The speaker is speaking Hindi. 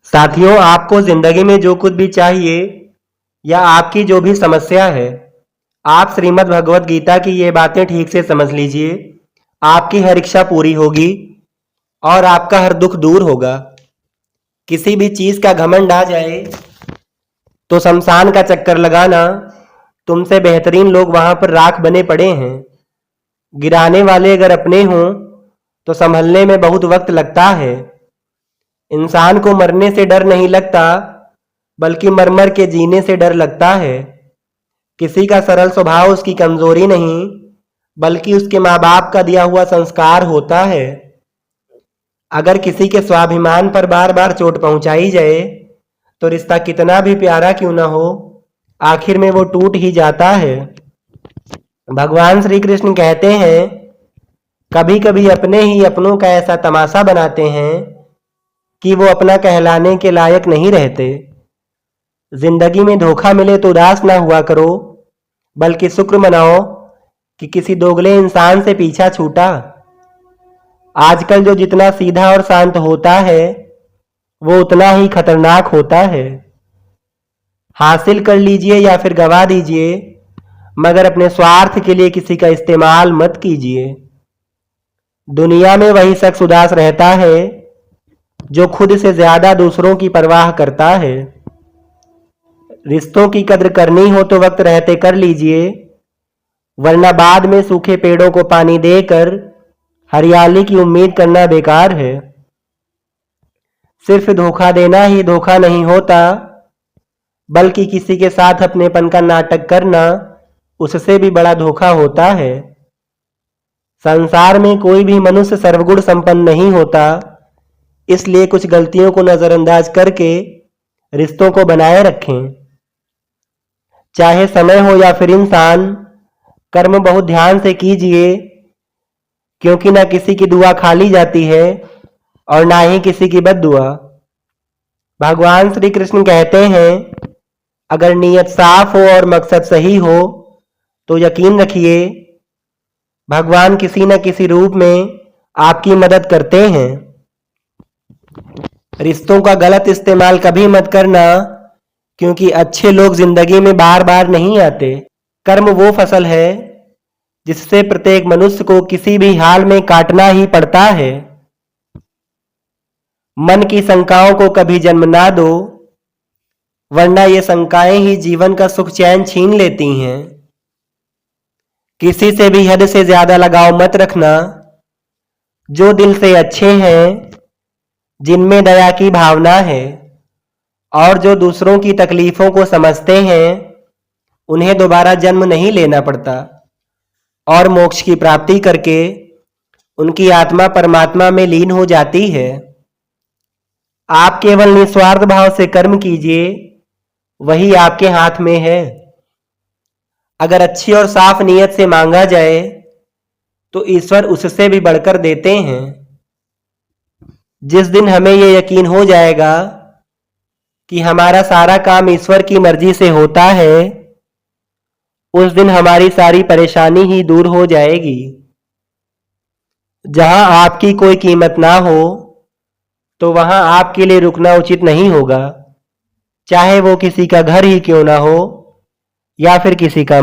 साथियों, आपको जिंदगी में जो कुछ भी चाहिए या आपकी जो भी समस्या है, आप श्रीमद् भगवत गीता की ये बातें ठीक से समझ लीजिए। आपकी हर इच्छा पूरी होगी और आपका हर दुख दूर होगा। किसी भी चीज का घमंड आ जाए तो शमशान का चक्कर लगाना, तुमसे बेहतरीन लोग वहां पर राख बने पड़े हैं। गिराने वाले अगर अपने हों तो संभलने में बहुत वक्त लगता है। इंसान को मरने से डर नहीं लगता, बल्कि मर मर के जीने से डर लगता है। किसी का सरल स्वभाव उसकी कमजोरी नहीं, बल्कि उसके माँ बाप का दिया हुआ संस्कार होता है। अगर किसी के स्वाभिमान पर बार बार चोट पहुंचाई जाए तो रिश्ता कितना भी प्यारा क्यों ना हो, आखिर में वो टूट ही जाता है। भगवान श्री कृष्ण कहते हैं, कभी कभी अपने ही अपनों का ऐसा तमाशा बनाते हैं कि वो अपना कहलाने के लायक नहीं रहते। जिंदगी में धोखा मिले तो उदास ना हुआ करो, बल्कि शुक्र मनाओ कि किसी दोगले इंसान से पीछा छूटा। आजकल जो जितना सीधा और शांत होता है, वो उतना ही खतरनाक होता है। हासिल कर लीजिए या फिर गवा दीजिए, मगर अपने स्वार्थ के लिए किसी का इस्तेमाल मत कीजिए। दुनिया में वही शख्स उदास रहता है जो खुद से ज्यादा दूसरों की परवाह करता है। रिश्तों की कद्र करनी हो तो वक्त रहते कर लीजिए, वरना बाद में सूखे पेड़ों को पानी देकर हरियाली की उम्मीद करना बेकार है। सिर्फ धोखा देना ही धोखा नहीं होता, बल्कि किसी के साथ अपनेपन का नाटक करना उससे भी बड़ा धोखा होता है। संसार में कोई भी मनुष्य सर्वगुण संपन्न नहीं होता, इसलिए कुछ गलतियों को नजरअंदाज करके रिश्तों को बनाए रखें। चाहे समय हो या फिर इंसान, कर्म बहुत ध्यान से कीजिए, क्योंकि ना किसी की दुआ खाली जाती है और ना ही किसी की बद्दुआ। भगवान श्री कृष्ण कहते हैं, अगर नीयत साफ हो और मकसद सही हो तो यकीन रखिए भगवान किसी न किसी रूप में आपकी मदद करते हैं। रिश्तों का गलत इस्तेमाल कभी मत करना, क्योंकि अच्छे लोग जिंदगी में बार बार नहीं आते। कर्म वो फसल है जिससे प्रत्येक मनुष्य को किसी भी हाल में काटना ही पड़ता है। मन की शंकाओं को कभी जन्म ना दो, वरना ये शंकाएं ही जीवन का सुख चैन छीन लेती हैं। किसी से भी हद से ज्यादा लगाव मत रखना। जो दिल से अच्छे हैं, जिनमें दया की भावना है और जो दूसरों की तकलीफों को समझते हैं, उन्हें दोबारा जन्म नहीं लेना पड़ता और मोक्ष की प्राप्ति करके उनकी आत्मा परमात्मा में लीन हो जाती है। आप केवल निस्वार्थ भाव से कर्म कीजिए, वही आपके हाथ में है। अगर अच्छी और साफ नीयत से मांगा जाए तो ईश्वर उससे भी बढ़कर देते हैं। जिस दिन हमें यह यकीन हो जाएगा कि हमारा सारा काम ईश्वर की मर्जी से होता है, उस दिन हमारी सारी परेशानी ही दूर हो जाएगी। जहां आपकी कोई कीमत ना हो, तो वहां आपके लिए रुकना उचित नहीं होगा, चाहे वो किसी का घर ही क्यों ना हो या फिर किसी का